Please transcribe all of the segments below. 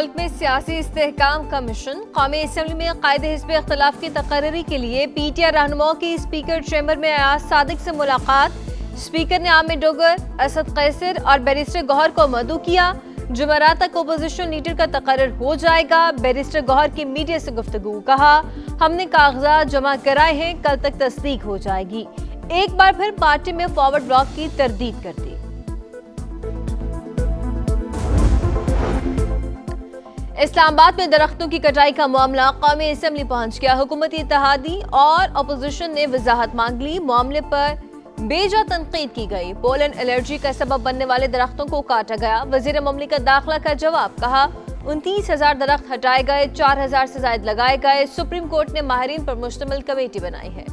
ملک میں سیاسی استحکام کا مشن قومی اسمبلی میں قائد حزب اختلاف کی تقرری کے لیے پی ٹی آئی رہنماؤں کی اسپیکر چیمبر میں ایاز صادق سے ملاقات۔ اسپیکر نے عامر ڈوگر، اسد قیصر اور بیرسٹر گوہر کو مدعو کیا۔ جمعرات تک اپوزیشن لیڈر کا تقرر ہو جائے گا۔ بیرسٹر گوہر کی میڈیا سے گفتگو، کہا ہم نے کاغذات جمع کرائے ہیں، کل تک تصدیق ہو جائے گی۔ ایک بار پھر پارٹی میں فارورڈ بلاک کی تردید کر دی۔ اسلام آباد میں درختوں کی کٹائی کا معاملہ قومی اسمبلی پہنچ گیا۔ حکومتی اتحادی اور اپوزیشن نے وضاحت مانگ لی۔ معاملے پر بے جا تنقید کی گئی۔ پولن الرجی کا سبب بننے والے درختوں کو کاٹا گیا۔ وزیر مملکت داخلہ کا جواب، کہا 29,000 درخت ہٹائے گئے، 4,000 سے زائد لگائے گئے۔ سپریم کورٹ نے ماہرین پر مشتمل کمیٹی بنائی ہے۔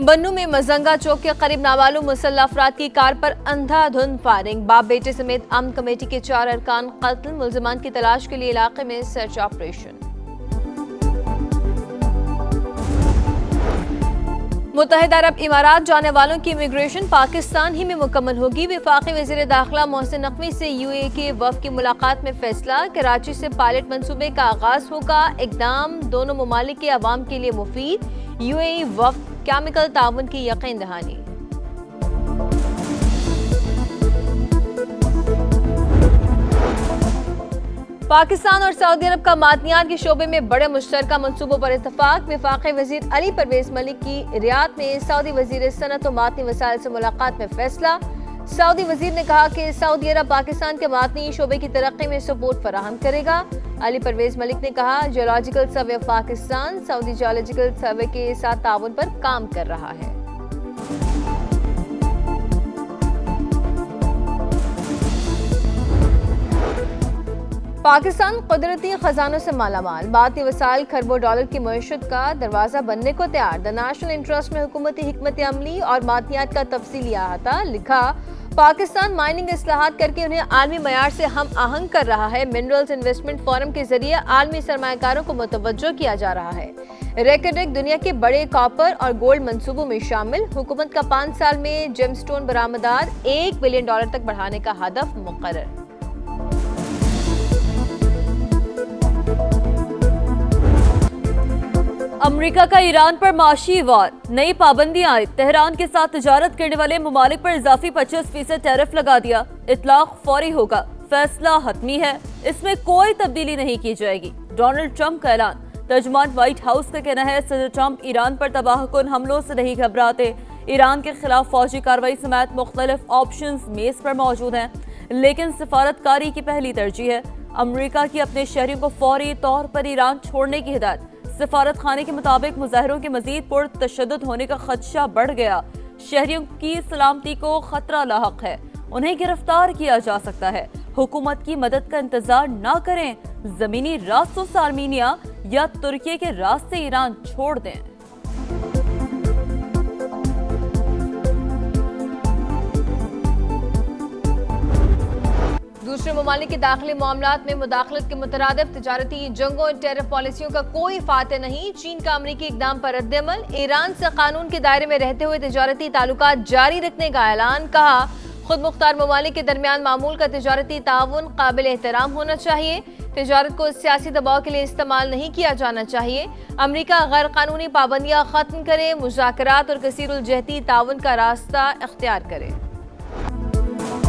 بنوں میں مزنگا چوک کے قریب نامعلوم مسلح افراد کی کار پر اندھا دھند فائرنگ، باپ بیٹے سمیت امن کمیٹی کے 4 ارکان قتل۔ ملزمان کی تلاش کے لیے علاقے میں سرچ آپریشن۔ متحدہ عرب امارات جانے والوں کی امیگریشن پاکستان ہی میں مکمل ہوگی۔ وفاقی وزیر داخلہ محسن نقوی سے یو اے کے وفد کی ملاقات میں فیصلہ، کراچی سے پائلٹ منصوبے کا آغاز ہوگا۔ اقدام دونوں ممالک کے عوام کے لیے مفید، یو اے وفد کیمیکل تعاون کی یقین دہانی۔ پاکستان اور سعودی عرب کا معدنیات کے شعبے میں بڑے مشترکہ منصوبوں پر اتفاق۔ وفاقی وزیر علی پرویز ملک کی ریاض میں سعودی وزیر صنعت و معدنی وسائل سے ملاقات میں فیصلہ۔ سعودی وزیر نے کہا کہ سعودی عرب پاکستان کے معدنی شعبے کی ترقی میں سپورٹ فراہم کرے گا۔ علی پرویز ملک نے کہا geological survey of Pakistan Saudi geological survey کے ساتھ تعاون پر کام کر رہا ہے۔ پاکستان قدرتی خزانوں سے مالا مال، معدنی وسائل کھربوں ڈالر کی معیشت کا دروازہ بننے کو تیار۔ دی نیشنل انٹرسٹ میں حکومتی حکمت عملی اور معدنیات کا تفصیلی احاطہ، لکھا پاکستان مائننگ اصلاحات کر کے انہیں عالمی معیار سے ہم آہنگ کر رہا ہے۔ منرلز انویسٹمنٹ فورم کے ذریعے عالمی سرمایہ کاروں کو متوجہ کیا جا رہا ہے۔ ریکرڈک دنیا کے بڑے کاپر اور گولڈ منصوبوں میں شامل۔ حکومت کا 5 سال میں جیم سٹون برآمدات $1 بلین تک بڑھانے کا ہدف مقرر۔ امریکہ کا ایران پر معاشی وار، نئی پابندیاں عائد۔ تہران کے ساتھ تجارت کرنے والے ممالک پر اضافی 25% ٹیرف لگا دیا۔ اطلاق فوری ہوگا، فیصلہ حتمی ہے، اس میں کوئی تبدیلی نہیں کی جائے گی۔ ڈونلڈ ٹرمپ کا اعلان۔ ترجمان وائٹ ہاؤس کا کہنا ہے صدر ٹرمپ ایران پر تباہ کن حملوں سے نہیں گھبراتے۔ ایران کے خلاف فوجی کارروائی سمیت مختلف آپشنز میز پر موجود ہیں، لیکن سفارت کاری کی پہلی ترجیح ہے۔ امریکہ کی اپنے شہریوں کو فوری طور پر ایران چھوڑنے کی ہدایت۔ سفارت خانے کے مطابق مظاہروں کے مزید پرتشدد ہونے کا خدشہ بڑھ گیا۔ شہریوں کی سلامتی کو خطرہ لاحق ہے، انہیں گرفتار کیا جا سکتا ہے۔ حکومت کی مدد کا انتظار نہ کریں، زمینی راستوں سے آرمینیا یا ترکی کے راستے ایران چھوڑ دیں۔ دوسرے ممالک کے داخلی معاملات میں مداخلت کے مترادف تجارتی جنگوں اور ٹیرف پالیسیوں کا کوئی فاتح نہیں۔ چین کا امریکی اقدام پر رد عمل۔ ایران سے قانون کے دائرے میں رہتے ہوئے تجارتی تعلقات جاری رکھنے کا اعلان، کہا خود مختار ممالک کے درمیان معمول کا تجارتی تعاون قابل احترام ہونا چاہیے۔ تجارت کو سیاسی دباؤ کے لیے استعمال نہیں کیا جانا چاہیے۔ امریکہ غیر قانونی پابندیاں ختم کرے، مذاکرات اور کثیر الجہتی تعاون کا راستہ اختیار کرے۔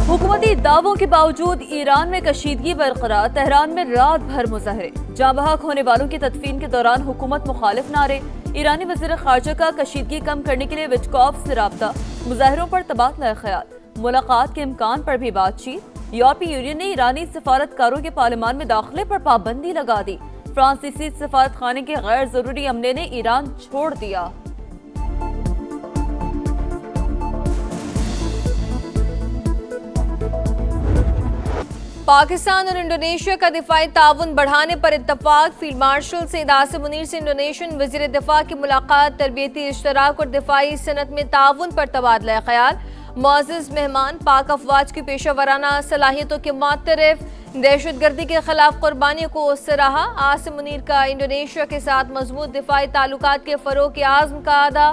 حکومتی دعووں کے باوجود ایران میں کشیدگی برقرار۔ تہران میں رات بھر مظاہرے، جاں بحق ہونے والوں کی تدفین کے دوران حکومت مخالف نعرے۔ ایرانی وزیر خارجہ کا کشیدگی کم کرنے کے لیے وٹکوف سے رابطہ، مظاہروں پر تبادلہ خیال، ملاقات کے امکان پر بھی بات چیت۔ یورپی یونین نے ایرانی سفارتکاروں کے پارلیمان میں داخلے پر پابندی لگا دی۔ فرانسیسی سفارت خانے کے غیر ضروری عملے نے ایران چھوڑ دیا۔ پاکستان اور انڈونیشیا کا دفاعی تعاون بڑھانے پر اتفاق۔ فیلڈ مارشل سید عاصم منیر سے انڈونیشین وزیر دفاع کی ملاقات۔ تربیتی اشتراک اور دفاعی صنعت میں تعاون پر تبادلہ خیال۔ معزز مہمان پاک افواج کی پیشہ ورانہ صلاحیتوں کے معترف، دہشت گردی کے خلاف قربانیوں کو سراہا۔ عاصم منیر کا انڈونیشیا کے ساتھ مضبوط دفاعی تعلقات کے فروغ کے عزم کا اعادہ۔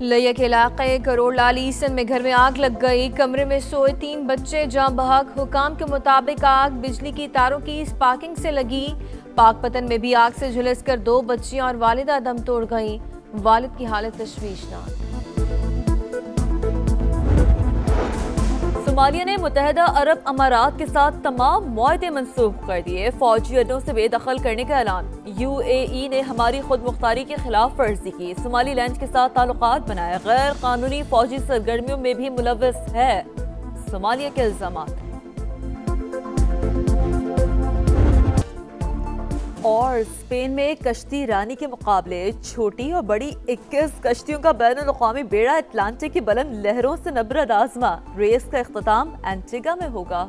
لیا کے علاقے کروڑ لالیسن میں گھر میں آگ لگ گئی، کمرے میں سوئے 3 بچے جاں بحق، حکام کے مطابق آگ بجلی کی تاروں کی اسپارکنگ سے لگی۔ پاک پتن میں بھی آگ سے جھلس کر 2 بچیاں اور والدہ دم توڑ گئیں، والد کی حالت تشویشناک۔ صومالیہ نے متحدہ عرب امارات کے ساتھ تمام معاہدے منسوخ کر دیے، فوجی اڈوں سے بے دخل کرنے کا اعلان۔ یو اے ای نے ہماری خود مختاری کی خلاف ورزی کی، صومالی لینڈ کے ساتھ تعلقات بنائے، غیر قانونی فوجی سرگرمیوں میں بھی ملوث ہے، صومالیہ کے الزامات۔ اور اسپین میں کشتی رانی کے مقابلے، چھوٹی اور بڑی 21 کشتیوں کا بین الاقوامی بیڑا اٹلانٹک کی بلند لہروں سے نبرد آزما، ریس کا اختتام اینٹیگا میں ہوگا۔